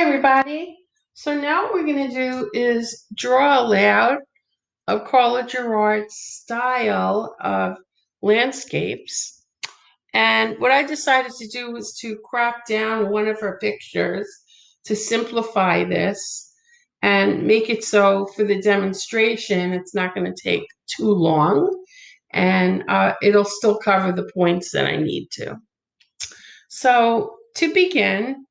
everybody. So now what we're going to do is draw a layout of Karla Gerard's style of landscapes. And what I decided to do was to crop down one of her pictures to simplify this and make it so for the demonstration it's not going to take too long, and it'll still cover the points that I need to. So to begin,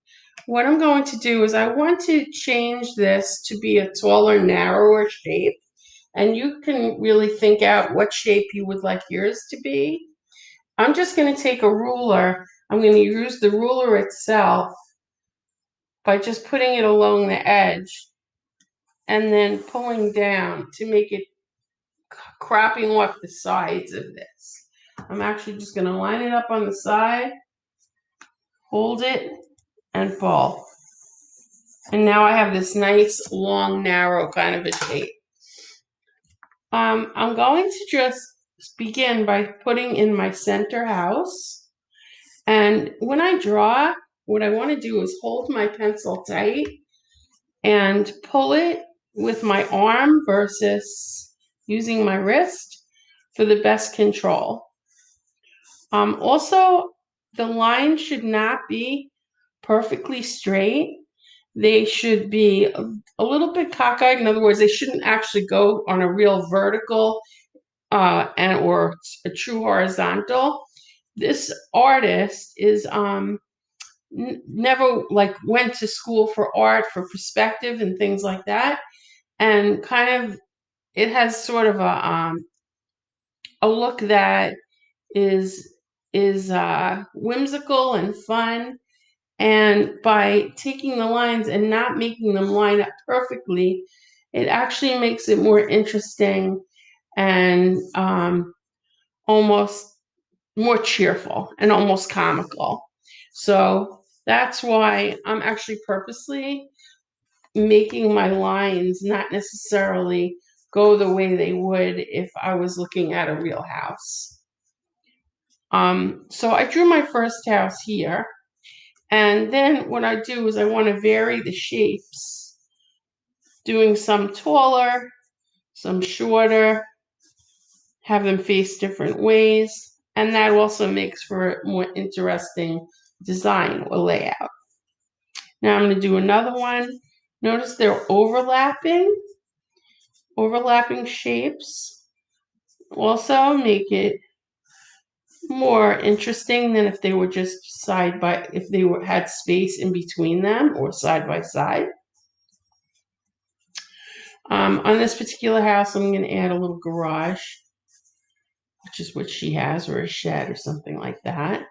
what I'm going to do is I want to change this to be a taller, narrower shape. And you can really think out what shape you would like yours to be. I'm just going to take a ruler. I'm going to use the ruler itself by just putting it along the edge and then pulling down to make it cropping off the sides of this. I'm actually just going to line it up on the side, hold it, and pull. And now I have this nice, long, narrow kind of a shape. I'm going to just begin by putting in my center house. And when I draw, what I want to do is hold my pencil tight and pull it with my arm versus using my wrist for the best control. Also, the line should not be perfectly straight. They should be a little bit cockeyed. In other words, they shouldn't actually go on a real vertical or a true horizontal. This artist is never went to school for art, for perspective and things like that, and kind of it has sort of a look that is whimsical and fun. And by taking the lines and not making them line up perfectly, it actually makes it more interesting and almost more cheerful and almost comical. So that's why I'm actually purposely making my lines not necessarily go the way they would if I was looking at a real house. So I drew my first house here. And then what I do is I want to vary the shapes, doing some taller, some shorter, have them face different ways. And that also makes for a more interesting design or layout. Now I'm going to do another one. Notice they're overlapping shapes. Also make it more interesting than if they were just if they had space in between them or side by side. On this particular house, I'm going to add a little garage, which is what she has, or a shed or something like that.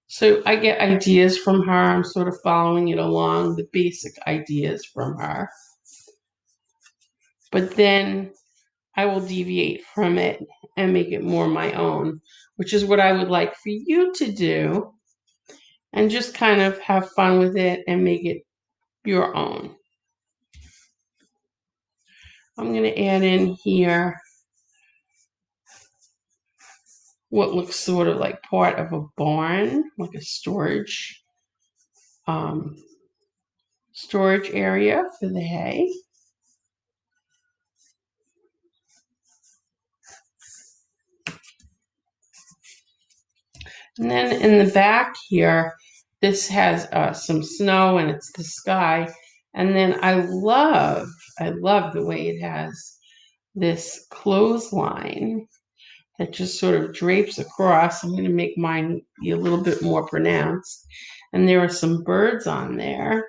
So I get ideas from her. I'm sort of following it along, the basic ideas from her. But then I will deviate from it and make it more my own, which is what I would like for you to do, and just kind of have fun with it and make it your own. I'm going to add in here what looks sort of like part of a barn, like a storage area for the hay. And then in the back here, this has some snow and it's the sky. And then I love the way it has this clothesline that just sort of drapes across. I'm going to make mine be a little bit more pronounced. And there are some birds on there.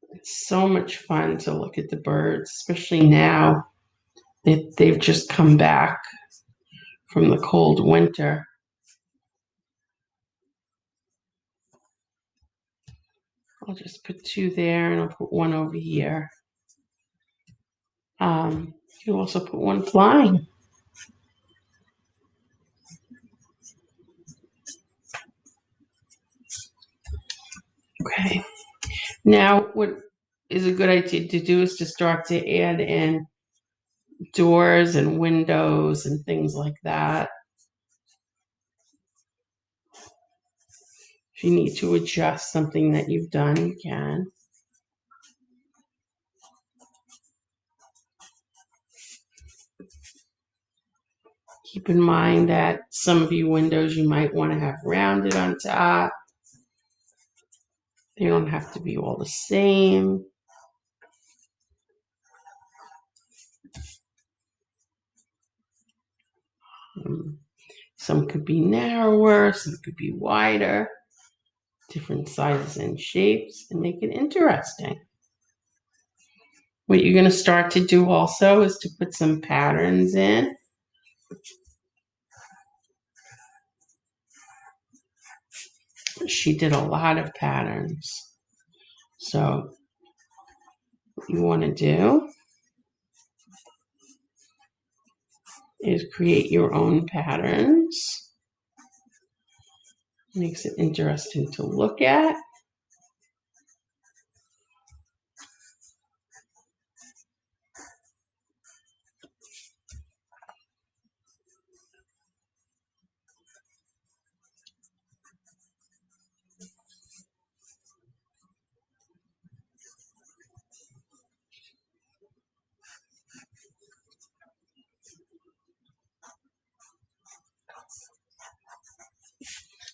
It's so much fun to look at the birds, especially now that they've just come back from the cold winter. I'll just put two there and I'll put one over here. You can also put one flying. Okay. Now what is a good idea to do is to start to add in doors and windows and things like that. If you need to adjust something that you've done, you can. Keep in mind that some of your windows you might want to have rounded on top. They don't have to be all the same. Some could be narrower, some could be wider, different sizes and shapes, and make it interesting. What you're going to start to do also is to put some patterns in. She did a lot of patterns. So what you want to do is create your own patterns. Makes it interesting to look at.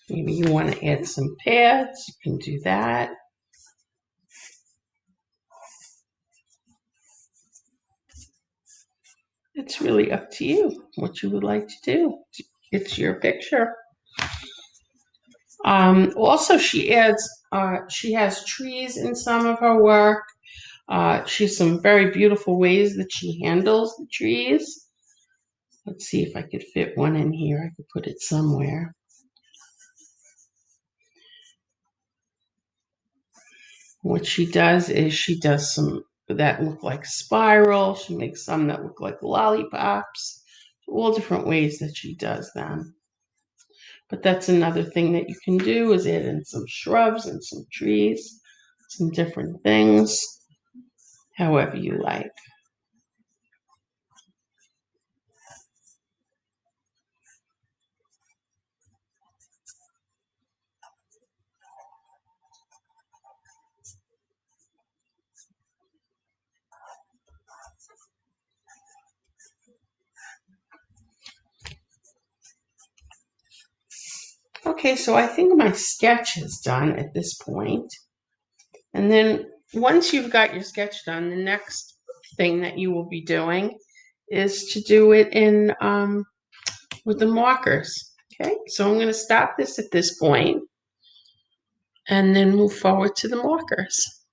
Maybe you want to add some pads, you can do that. It's really up to you what you would like to do. It's your picture. Also, she has trees in some of her work. She has some very beautiful ways that she handles the trees. Let's see if I could fit one in here. I could put it somewhere. What she does is she does some that look like spiral. She makes some that look like lollipops. All different ways that she does them. But that's another thing that you can do is add in some shrubs and some trees, some different things, however you like. Okay, so I think my sketch is done at this point. And then once you've got your sketch done, the next thing that you will be doing is to do it in with the markers. Okay, so I'm going to stop this at this point and then move forward to the markers.